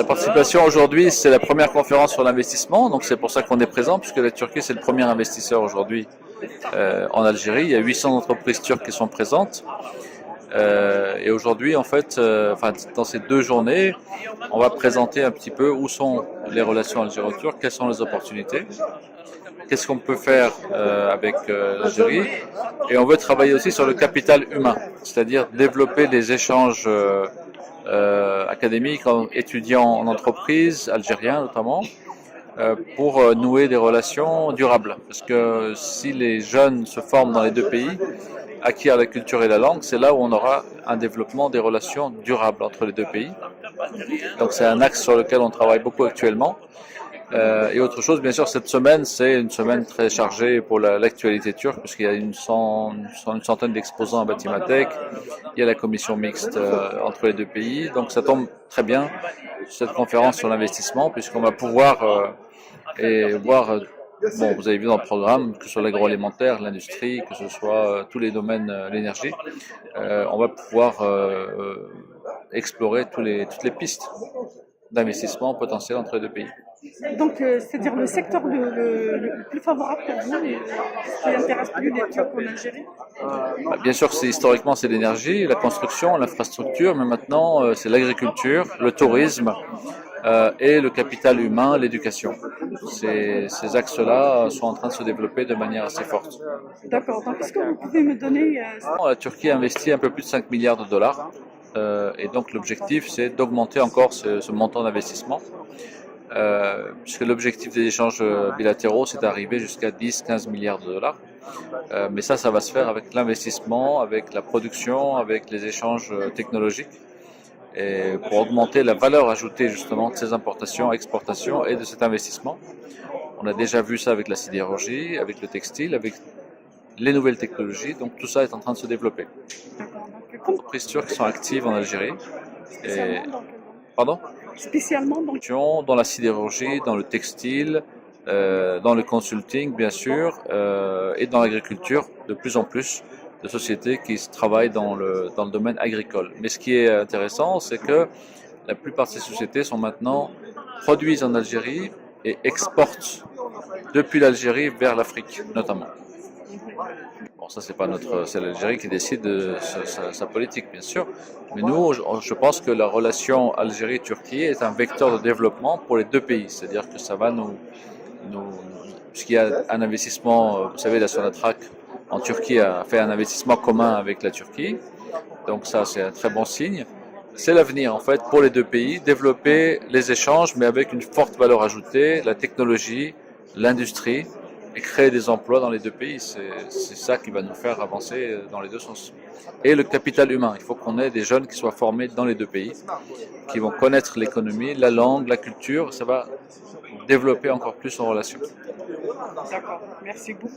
participation aujourd'hui, c'est la première conférence sur l'investissement, donc c'est pour ça qu'on est présent, puisque la Turquie c'est le premier investisseur aujourd'hui en Algérie. Il y a 800 entreprises turques qui sont présentes. Et aujourd'hui, en fait, dans ces 2 journées, on va présenter un petit peu où sont les relations algéro-turques, quelles sont les opportunités, qu'est-ce qu'on peut faire avec l'Algérie, et on veut travailler aussi sur le capital humain, c'est-à-dire développer des échanges académiques, étudiants en entreprise, algériens notamment, pour nouer des relations durables. Parce que si les jeunes se forment dans les deux pays, acquièrent la culture et la langue, c'est là où on aura un développement des relations durables entre les deux pays. Donc c'est un axe sur lequel on travaille beaucoup actuellement. Et autre chose, bien sûr, cette semaine, c'est une semaine très chargée pour l'actualité turque, puisqu'il y a une centaine d'exposants à Batimatek, il y a la commission mixte entre les deux pays, donc ça tombe très bien, cette conférence sur l'investissement, puisqu'on va pouvoir voir, bon, vous avez vu dans le programme, que ce soit l'agroalimentaire, l'industrie, que ce soit tous les domaines, l'énergie, on va pouvoir explorer toutes les pistes d'investissement potentiel entre les deux pays. Donc, c'est-à-dire le secteur le plus favorable pour vous, qui intéresse plus les Turcs en Algérie? Bien sûr, historiquement c'est l'énergie, la construction, l'infrastructure, mais maintenant c'est l'agriculture, le tourisme et le capital humain, l'éducation. Ces axes-là sont en train de se développer de manière assez forte. D'accord, donc est-ce que vous pouvez me donner... La Turquie investit un peu plus de 5 milliards de dollars et donc l'objectif c'est d'augmenter encore ce montant d'investissement. Puisque l'objectif des échanges bilatéraux, c'est d'arriver jusqu'à 10-15 milliards de dollars. Mais ça va se faire avec l'investissement, avec la production, avec les échanges technologiques, et pour augmenter la valeur ajoutée justement de ces importations, exportations et de cet investissement. On a déjà vu ça avec la sidérurgie, avec le textile, avec les nouvelles technologies, donc tout ça est en train de se développer. Les entreprises turques sont actives en Algérie. Et... Pardon ? Spécialement dans la sidérurgie, dans le textile, dans le consulting bien sûr, et dans l'agriculture, de plus en plus de sociétés qui travaillent dans le domaine agricole. Mais ce qui est intéressant, c'est que la plupart de ces sociétés sont maintenant produisent en Algérie et exportent depuis l'Algérie vers l'Afrique notamment. Bon, ça c'est l'Algérie qui décide de sa politique bien sûr, mais nous, je pense que la relation Algérie-Turquie est un vecteur de développement pour les deux pays, c'est-à-dire que ça va puisqu'il y a un investissement, vous savez, la Sonatrach en Turquie a fait un investissement commun avec la Turquie, donc ça c'est un très bon signe. C'est l'avenir en fait pour les deux pays, développer les échanges mais avec une forte valeur ajoutée, la technologie, l'industrie, et créer des emplois dans les deux pays. C'est ça qui va nous faire avancer dans les deux sens. Et le capital humain, il faut qu'on ait des jeunes qui soient formés dans les deux pays, qui vont connaître l'économie, la langue, la culture, ça va développer encore plus en relation. D'accord, merci beaucoup.